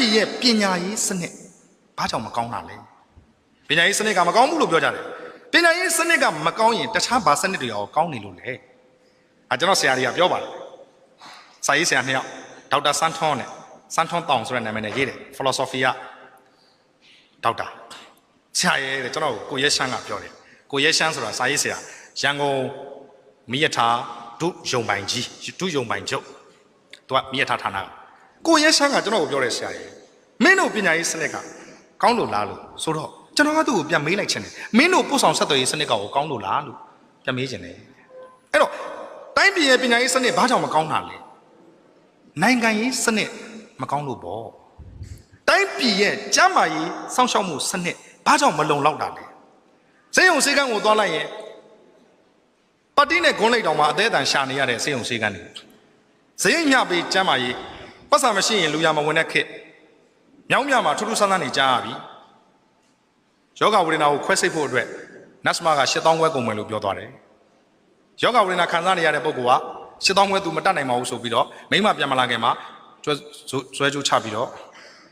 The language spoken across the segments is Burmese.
ပြည်ရဲ့ပညာရေးစနစ်ဘာကြောင့်မကောင်းတာလဲပညာရေးစနစ်ကမကောင်းဘူးလို့ပြောကြတယ်ပညာရေးစနစ်ကမကောင်းရင်တခြားဘာစနစ်တွေရောကောင်းနေလို့လဲကျွန်တော်ဆရာတွေကပြောပါတယ်စာရေးဆရာနှစ်ယောက်ဒေါက်တာစန်းထွန်းနဲ့စန်းထွန်းတောင်ဆိုတဲ့နာမည်နဲ့ရေးတယ် philosophy ကဒေါက်တာဆရာရဲ့ကျွန်တော်ကိုရဲရှမ်းကပြောတယ်ကိုရဲရှမ်းဆိုတာစာရေးဆရာရန်ကုန်မိရထားဒုယုံပိုင်ကြီးဒုယုံပိုင်ချုပ်သူကမိရထားဌာနကိုရဲရှမ်းကကျွန်တော်ကိုပြောတယ်ဆရာရဲ့မင်းတို့ပညာရေးစနစ်ကကောင်းလို့လားလို့ဆိုတော့ကျွန်တော်ကသူ့ကိုပြန်မေးလိုက်ချင်တယ်မင်းတို့ပို့ဆောင်ဆက်သွယ်ရေးစနစ်ကကောင်းလို့လားလို့ပြန်မေးချင်တယ်အဲ့တော့တိုင်းပြည်ရဲ့ပညာရေးစနစ်ဘာကြောင့်မကောင်းတာလဲနိုင်ငံရေးစနစ်မကောင်းလို့ပေါ့တိုင်းပြည်ရဲ့ကျန်းမာရေးစောင့်ရှောက်မှုစနစ်ဘာကြောင့်မလုံလောက်တာလဲစေယုံစေကန်းကိုသွားလိုက်ရင်ပါတီနဲ့ဂွန်းလိုက်တောင်မှအသေးအတန်ရှာနေရတဲ့စေယုံစေကန်းတွေဈေးညပေးကျန်းမာရေးပတ်စံမရှိရင်လူရမဝင်တဲ့ခေတ်မြောင်းမြမှာထူးထူးဆန်းဆန်းနေကြားရပြီယောဂဝေဒနာကိုခွဲစိတ်ဖို့အတွက်နတ်စမာက8000ခွဲကုန်မယ်လို့ပြောသွားတယ်ယောဂဝေဒနာခံစားနေရတဲ့ပုဂ္ဂိုလ်က8000ခွဲသူမတတ်နိုင်ပါဘူးဆိုပြီးတော့မိမပြန်မလာခင်မှာကျွဲကျိုးချပြီးတော့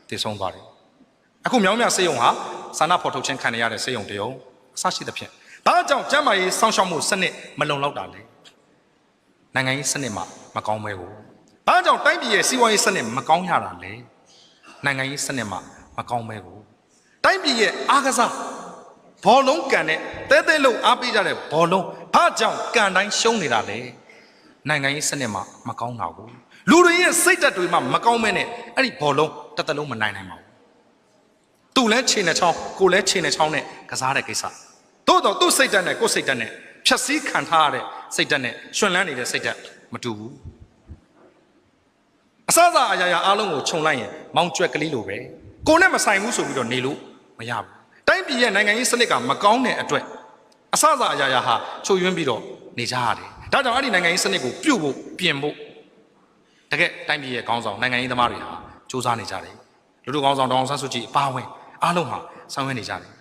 တည်ဆုံးသွားတယ်အခုမြောင်းမြစေယုံဟာစာနာဖော်ထုတ်ခြင်းခံရတဲ့စေယုံတယုံအစရှိသဖြင့်ဒါကြောင့်ကျန်းမာရေးစောင့်ရှောက်မှုစနစ်မလုံလောက်တာလေနိုင်ငံရေးစနစ်မှာမကောင်းပဲကိုဒါကြောင့်တိုင်းပြည်ရဲ့စီးပွားရေးစနစ်မကောင်းရတာလေနိုင်ငံရေးစနစ်မှာမကောင်းပဲကိုတိုင်းပြည်ရဲ့အားကစားဘောလုံးကန်တဲ့တဲတဲလုံးအားပေးကြတဲ့ဘောလုံးဘာကြောင့်ကန်တိုင်းရှုံးနေတာလဲနိုင်ငံရေးစနစ်မှာမကောင်းတာကိုလူတွေရဲ့စိတ်ဓာတ်တွေမှာမကောင်းမဲနဲ့အဲ့ဒီဘောလုံးတစ်သက်လုံးမနိုင်နိုင်ပါဘူးသူလဲခြေနဲ့ချောင်းကိုလဲခြေနဲ့ချောင်းနဲ့ကစားတဲ့ကိစ္စတို့တော့သူ့စိတ်ဓာတ်နဲ့ကိုယ်စိတ်ဓာတ်နဲ့ဖြတ်စည်းခံထားရတဲ့စိတ်ဓာတ်နဲ့ရှင်လန်းနေတဲ့စိတ်ဓာတ်မတူဘူးအစအအရာရာအားလုံးကိုခြုံလိုက်ရင်မောင်းကျွက်ကလေးလိုပဲကိုနဲ့မဆိုင်ဘူးဆိုပြီးတော့နေလို့မရဘူးတိုင်းပြည်ရဲ့နိုင်ငံရေးစနစ်ကမကောင်းတဲ့အတွက်အစအရာရာဟာချုပ်ယွင်းပြီးတော့နေကြရတယ်ဒါကြောင့်အဲ့ဒီနိုင်ငံရေးစနစ်ကိုပြုတ်ဖို့ပြင်ဖို့တကယ်တိုင်းပြည်ရဲ့ခေါင်းဆောင်နိုင်ငံရေးသမားတွေဟာစူးစမ်းနေကြတယ်လူတို့ခေါင်းဆောင်တောင်ဆန်းစုကြည်အပါဝင်အားလုံးဟာဆောင်ရွက်နေကြတယ်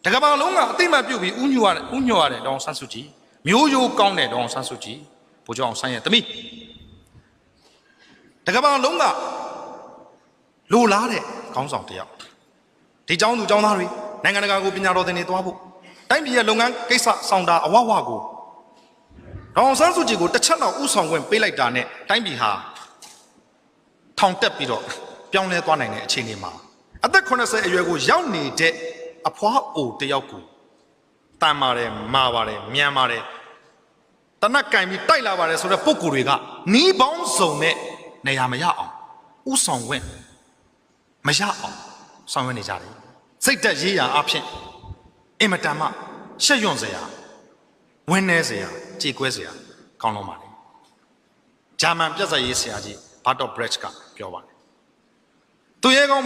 တကဘာလုံးကအသိမှတ်ပြုတ်ပြီးဥညွှတ်ရတဲ့တောင်ဆန်းစုကြည်မျိုးရိုးကောင်းတဲ့တောင်ဆန်းစုကြည်ဗိုလ်ချုပ်အောင်ဆန်းရဲ့သမီးတကဘာလုံးကလိုလားတဲ့ခေါင်းဆောင်တယောက်ဒီကျောင်းသူကျောင်းသားတွေနိုင်ငံတကာကိုပညာတော်သင်တွေသွားဖို့တိုင်းပြည်ရဲ့လုပ်ငန်းကိစ္စဆောင်တာအဝဝကိုဒေါအောင်ဆန်းစုကြည်ကိုတစ်ချက်တော့ဥဆောင်ခွင့်ပေးလိုက်တာနဲ့တိုင်းပြည်ဟာထောင်တက်ပြီးတော့ပြောင်းလဲသွားနိုင်တဲ့အခြေအနေမှာအသက်80အရွယ်ကိုရောက်နေတဲ့အဖွားအိုတယောက်ကိုတန်ပါတယ်မာပါတယ်မြန်ပါတယ်တနက်ကင်ပြီးတိုက်လာပါတယ်ဆိုတော့ပုံကိုယ်တွေကနီးပေါင်းစုံနဲ့နေရာမရအောင်ဥဆောင်ခွင့်မရအောင်ဆောင်ရွက်နေကြတယ်စိတ်တက်ရေးရာအဖြစ်အင်မတန်မှရှက်ရွံ့စရာဝင်းနေစရာကြေကွဲစရာကောင်းလုံးပါလေဂျာမန်ပြဿနာရေးဆရာကြီးဘာတော့ဘရက်ချ်ကပြောပါတယ်သူရဲကောင်း